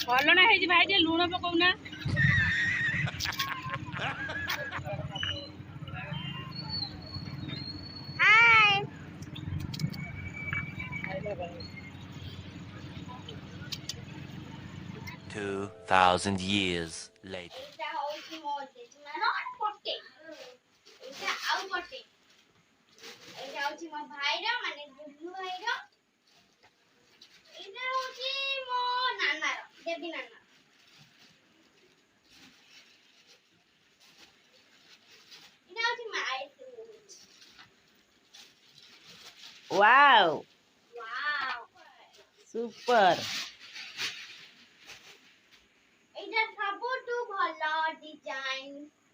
भलना है भाई जे लुण पकाउना हाय 2000 years later. Wow, super. ଏଇଟା ସବୁଠୁ ଭଲ ଡିଜାଇନ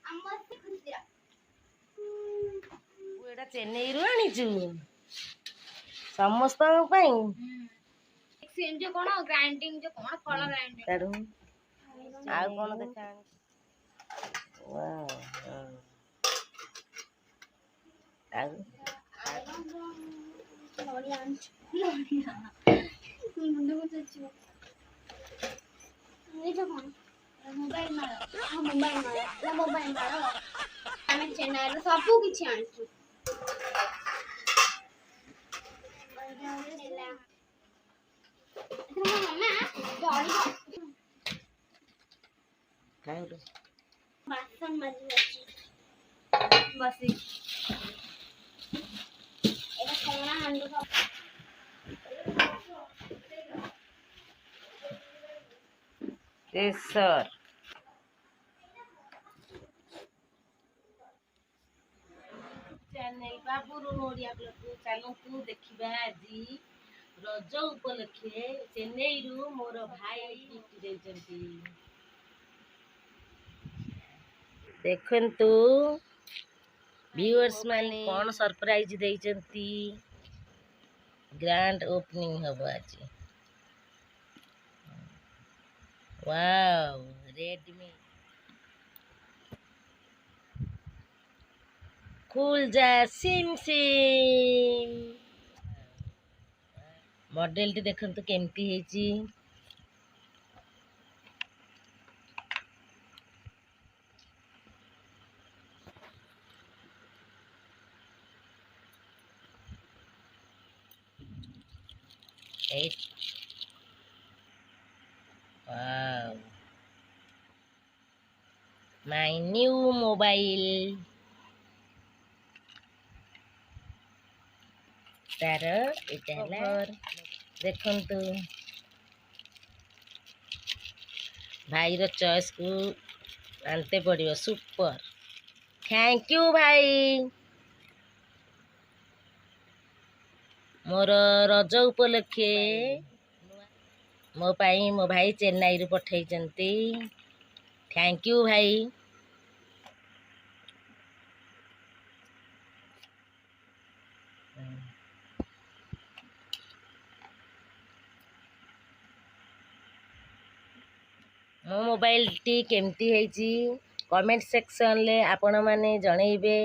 ଆମ ଖୁସିର ଏଟା ଚେନ୍ନାଇରୁ ଆଣିଛୁ ସମସ୍ତଙ୍କ ପାଇଁ ସେମ ଯେ କଣ ଗ୍ରାଇଣ୍ଡିଙ୍ଗ ଯେ କଣ ଫଳ ଗ୍ରାଇଣ୍ଡିଙ୍ଗ ଆଉ କଣ ଦେଖା ଆଉ ଆମେ ଚେନ୍ନାଇରୁ ସବୁ କିଛି ଆଣିଛୁ ବାସନ ମାଜି ବସି ଏଟା କଣା ହାଣ୍ଡି ପ୍ରେସର ଚ୍ୟାନେଲ ବାବୁରୁ ଓଡ଼ିଆ ବ୍ଲଗକୁ ଚାଲନ୍ତୁ ଦେଖିବା ଆଜି ରଜ ଉପଲକ୍ଷେ ଚେନ୍ନାଇରୁ ମୋର ଭାଇ ଗିଫ୍ଟ ଦେଇଛନ୍ତି ଦେଖନ୍ତୁ ଭିଉଅର୍ସ ମାନେ କଣ ସରପ୍ରାଇଜ ଦେଇଛନ୍ତି ଗ୍ରାଣ୍ଡ ଓପନିଂ ହବ ଆଜି वाओ रेडमी कूल जा सिम सिम मॉडल टी देखंतु केमती हेची Wow, my new mobile. तार इटाला देखंतु भाई रो चॉइस को आनते पड़ियो सुपर थैंक यू भाई मोर रज उपलक्षे मो पाई मो भाई चेन्नई रु पठै चंती थैंक यू भाई मो मोबाइल टी केमती है कमेंट सेक्शन ले आपण माने जणैबे।